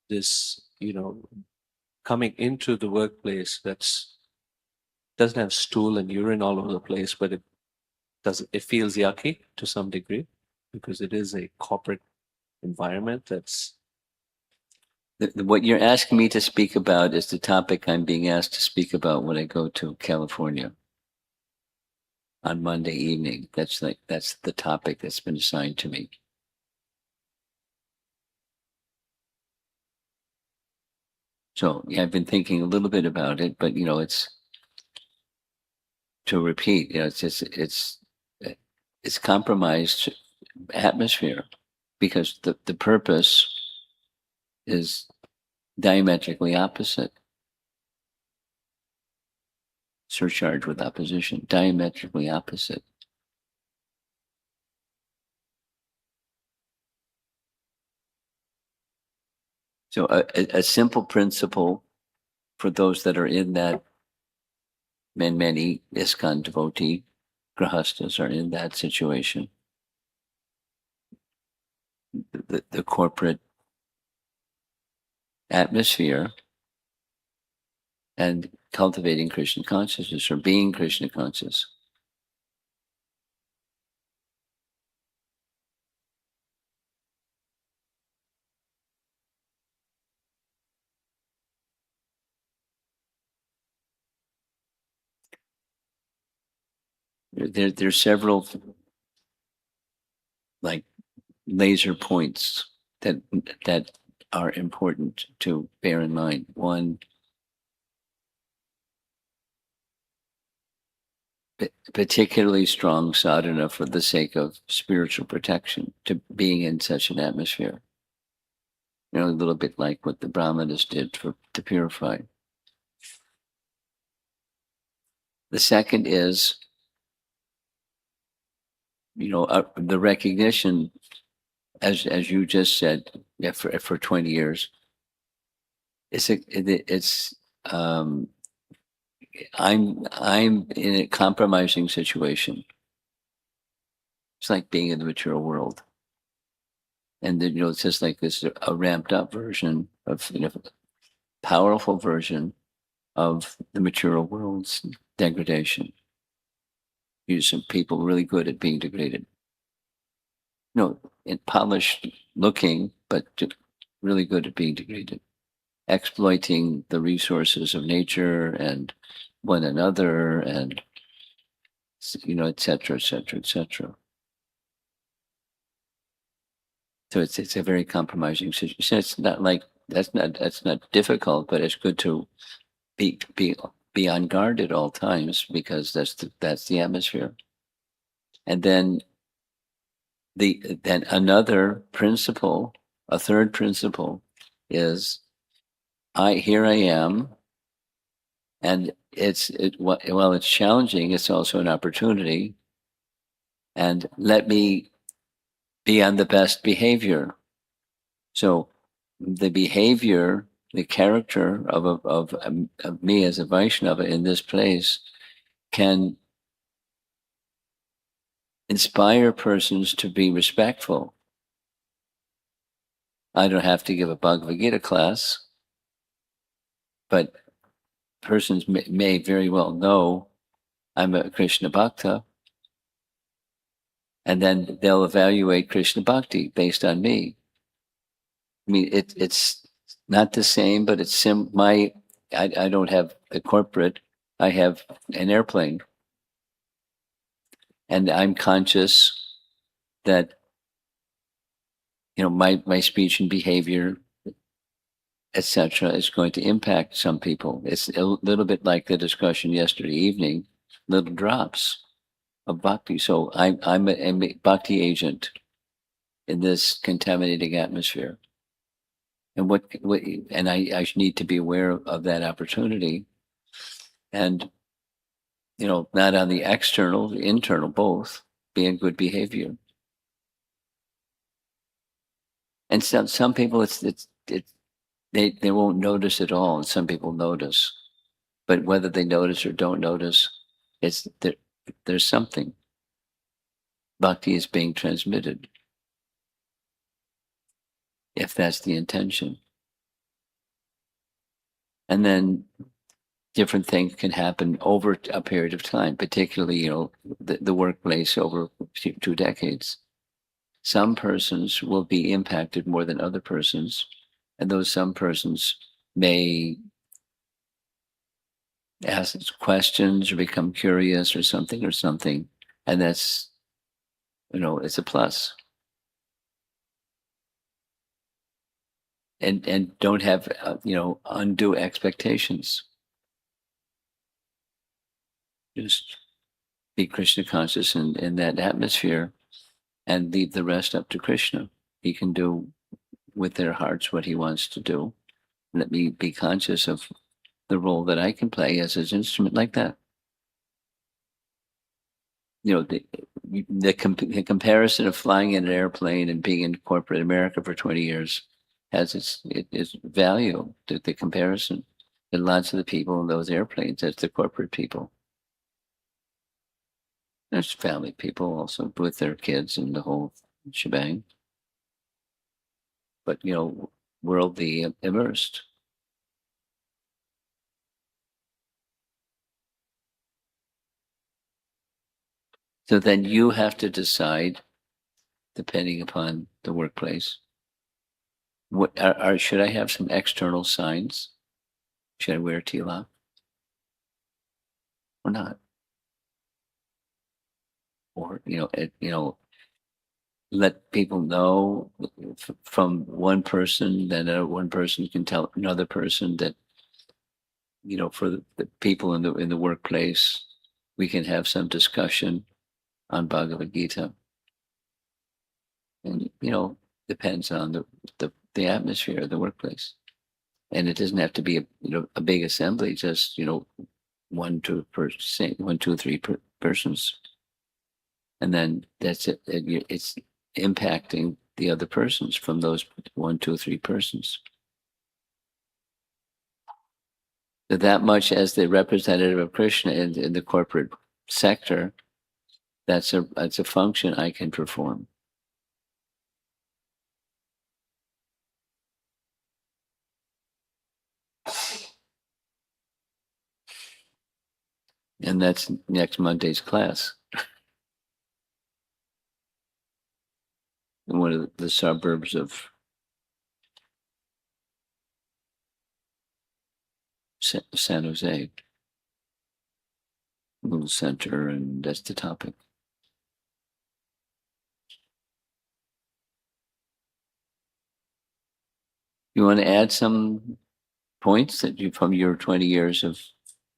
E: this, coming into the workplace doesn't have stool and urine all over the place, but it feels yucky to some degree because it is a corporate environment that's.
B: What you're asking me to speak about is the topic I'm being asked to speak about when I go to California on Monday evening. That's the topic that's been assigned to me. So yeah, I've been thinking a little bit about it, but it's to repeat. It's compromised atmosphere because the purpose is diametrically opposite. Surcharged with opposition, diametrically opposite. So a simple principle for those that are in that, many ISKCON devotee grahastas are in that situation. The corporate atmosphere and cultivating Krishna consciousness or being Krishna conscious. There's several like laser points that are important to bear in mind. One, particularly strong sadhana for the sake of spiritual protection, to being in such an atmosphere. A little bit like what the Brahmanas did to purify. The second is, the recognition, as you just said, for 20 years, I'm in a compromising situation. It's like being in the material world. And then, it's just like this, a ramped up version of, powerful version of the material world's degradation. Use some people really good at being degraded. No, polished looking, but really good at being degraded. Exploiting the resources of nature and one another and, et cetera, et cetera, et cetera. So it's a very compromising situation. It's not like that's not difficult, but it's good to be on guard at all times because that's the atmosphere. And then another principle, a third principle, is here I am, and while it's challenging, it's also an opportunity. And let me be on the best behavior. So the behavior, the character of me as a Vaishnava in this place can inspire persons to be respectful. I don't have to give a Bhagavad Gita class, but persons may very well know I'm a Krishna Bhakta, and then they'll evaluate Krishna Bhakti based on me. I mean, it's not the same, but it's I don't have a corporate, I have an airplane. And I'm conscious that, my speech and behavior, etc., is going to impact some people. It's a little bit like the discussion yesterday evening, little drops of bhakti. So I'm a bhakti agent in this contaminating atmosphere. And I need to be aware of that opportunity. And, not on the external, the internal, both, be in good behavior. And some people, they won't notice at all, and some people notice. But whether they notice or don't notice, there's something. Bhakti is being transmitted, if that's the intention. And then different things can happen over a period of time, particularly, the workplace over 2 decades. Some persons will be impacted more than other persons, and those some persons may ask questions or become curious or something, and that's, it's a plus. And don't have, undue expectations. Just be Krishna conscious in that atmosphere and leave the rest up to Krishna. He can do with their hearts what he wants to do. Let me be conscious of the role that I can play as his instrument like that. The comparison of flying in an airplane and being in corporate America for 20 years has its value, the comparison. And lots of the people in those airplanes, that's the corporate people. There's family people also with their kids and the whole shebang. But, worldly immersed. So then you have to decide, depending upon the workplace, what should I have some external signs? Should I wear tilak or not? Or let people know from one person, then one person can tell another person that, for the people in the workplace, we can have some discussion on Bhagavad Gita. And depends on the atmosphere of the workplace. And it doesn't have to be a big assembly, just 1, 2, 3 persons. And then that's it. It's impacting the other persons from those 1, 2, 3 persons. So that much as the representative of Krishna in the corporate sector, that's a function I can perform. And that's next Monday's class. in one of the suburbs of San Jose. Little center, and that's the topic. You want to add some points that you from your 20 years of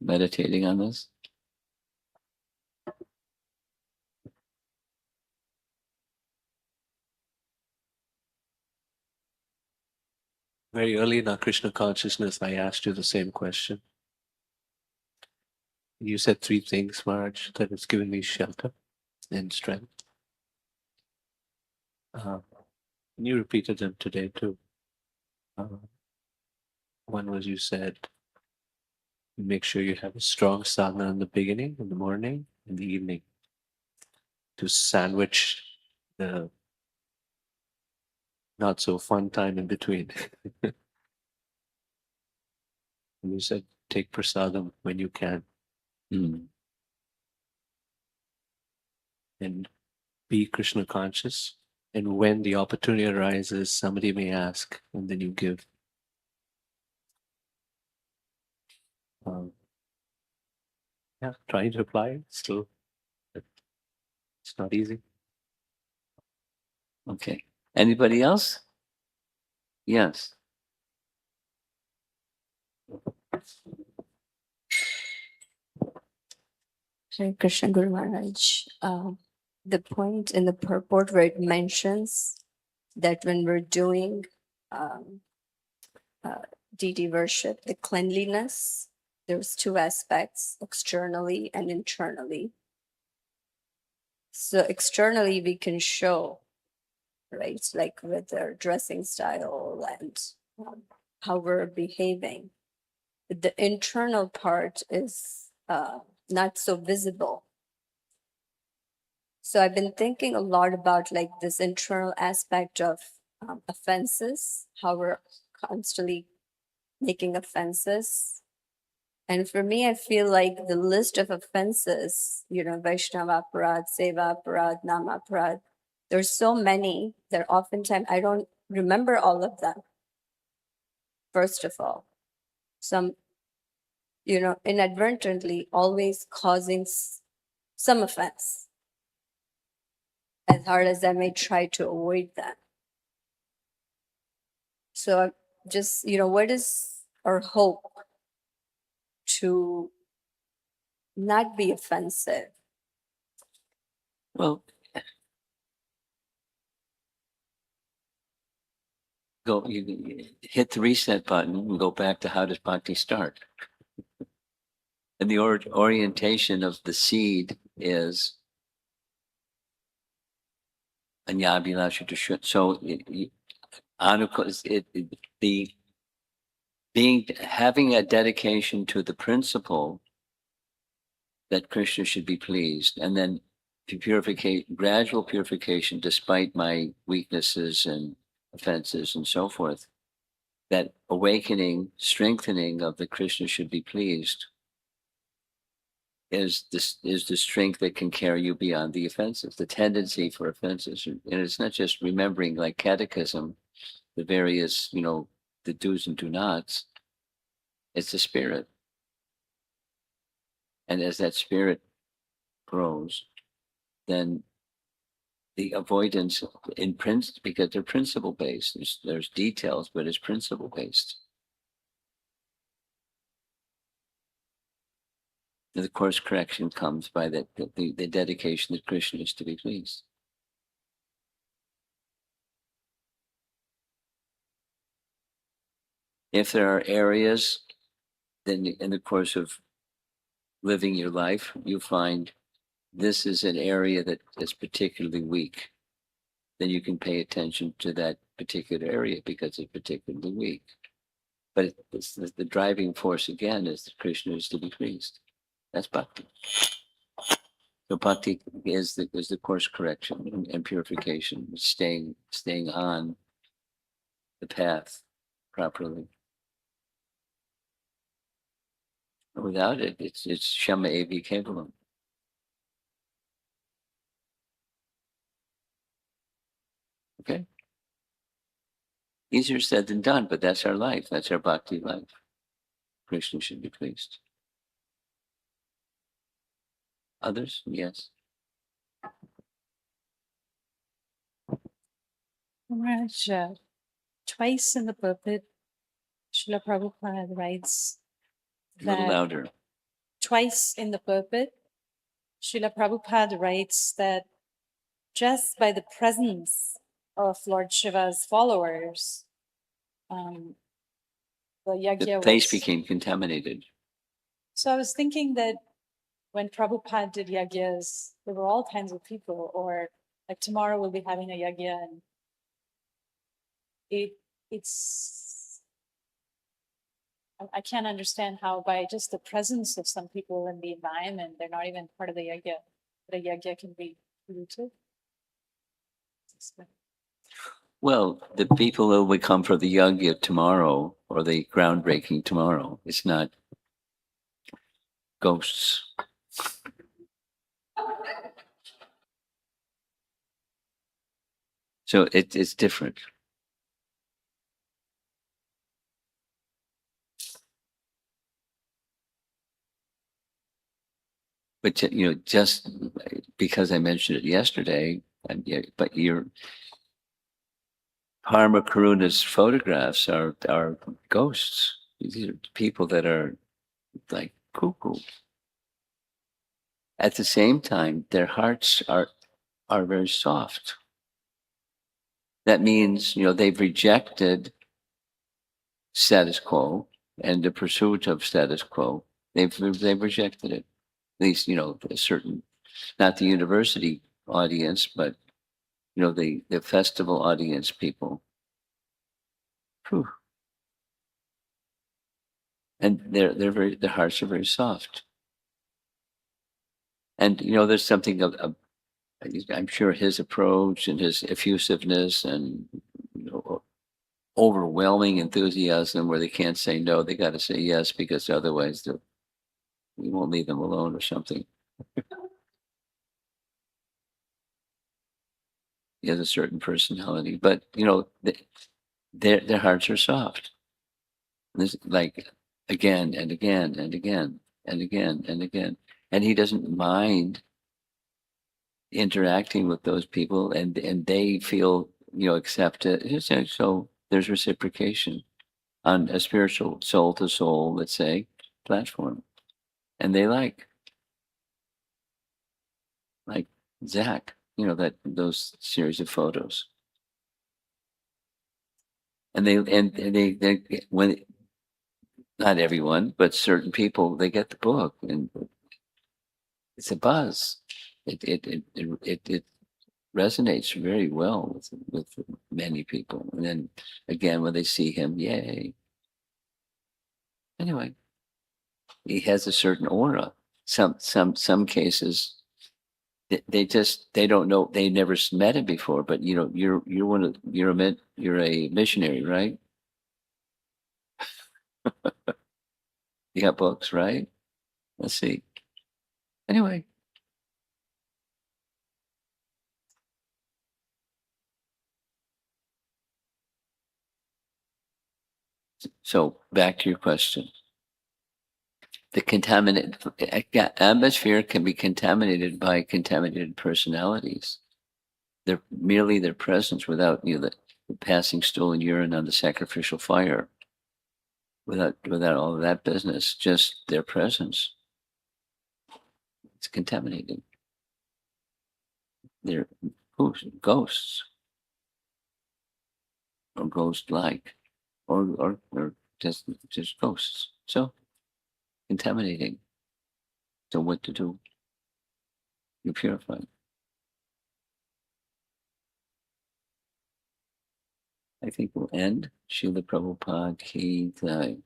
B: meditating on this?
E: Very early in our Krishna consciousness, I asked you the same question. You said three things, Maharaj, that has given me shelter and strength. And you repeated them today too. One was you said, make sure you have a strong sadhana in the beginning, in the morning, in the evening, to sandwich the not so fun time in between. And you said, take prasadam when you can. And be Krishna conscious. And when the opportunity arises, somebody may ask, and then you give. Yeah, trying to apply still. It's not easy.
B: Okay. Anybody else? Yes.
F: Hare Krishna Guru Maharaj. The point in the purport where it mentions that when we're doing deity worship, the cleanliness, there's two aspects, externally and internally. So externally we can show, right, like with our dressing style and how we're behaving. But the internal part is not so visible. So I've been thinking a lot about like this internal aspect of offenses, how we're constantly making offenses. And for me, I feel like the list of offenses, Vaishnava Aparad, Seva Aparad, Nama Aparad, there's so many that oftentimes I don't remember all of them, first of all. Some, inadvertently always causing some offense, as hard as I may try to avoid that. So just, what is our hope to not be offensive?
B: Well, you hit the reset button and go back to how does bhakti start? And the orientation of the seed is anyabhilasha to shut. So having a dedication to the principle that Krishna should be pleased, and then gradual purification despite my weaknesses and offenses and so forth, that awakening, strengthening of the Krishna should be pleased is the strength that can carry you beyond the offenses, the tendency for offenses. And it's not just remembering like catechism, the various, the do's and do nots. It's the spirit. And as that spirit grows, then the avoidance because they're principle based. There's details, but it's principle based. The course correction comes by the dedication that Krishna is to be pleased. If there are areas, then in the course of living your life, you find this is an area that is particularly weak, then you can pay attention to that particular area because it's particularly weak. But the driving force again is that Krishna is to be pleased. That's bhakti. So bhakti is the course correction and purification, staying on the path properly. Without it, it's shama evi kevalam. Okay? Easier said than done, but that's our life. That's our bhakti life. Krishna should be pleased. Others? Yes.
G: Maharaj, twice in the pulpit, Srila Prabhupada writes
B: A little
G: that
B: louder.
G: twice in the pulpit, Srila Prabhupada writes that just by the presence of Lord Shiva's followers, the
B: The
G: yajna
B: place
G: was.
B: became contaminated.
G: So I was thinking that when Prabhupada did yajnas, there were all kinds of people, or like tomorrow we'll be having a yajna, and it's I can't understand how by just the presence of some people in the environment, they're not even part of the yajna, the yajna can be polluted.
B: Well, the people that will come for the yajna tomorrow or the groundbreaking tomorrow, it's not ghosts. So it's different. But just because I mentioned it yesterday, but your Parma Karuna's photographs are ghosts. These are people that are like cuckoo. At the same time, their hearts are very soft. That means they've rejected status quo and the pursuit of status quo. They've rejected it. At least a certain, not the university audience, but the festival audience people. Whew. And their hearts are very soft. And there's something of I'm sure his approach and his effusiveness and overwhelming enthusiasm where they can't say no, they got to say yes because otherwise we won't leave them alone or something. He has a certain personality, but their hearts are soft. This like again and again and again and again and again, and he doesn't mind interacting with those people, and they feel accepted. So there's reciprocation on a spiritual soul to soul, let's say, platform, and they like Zach, those series of photos. And they when not everyone, but certain people, they get the book and it's a buzz. It resonates very well with many people. And then again, when they see him, yay. Anyway, he has a certain aura. Some cases, they don't know, they never met him before. But you're a missionary, right? You got books, right? Let's see. Anyway. So back to your question. The contaminated atmosphere can be contaminated by contaminated personalities. They're merely their presence without the passing stool and urine on the sacrificial fire. Without all of that business, just their presence. It's contaminated. They're ghosts. Or ghost-like. Or just ghosts. So contaminating. So what to do? You purify. I think we'll end. Srila Prabhupada Ki Jai.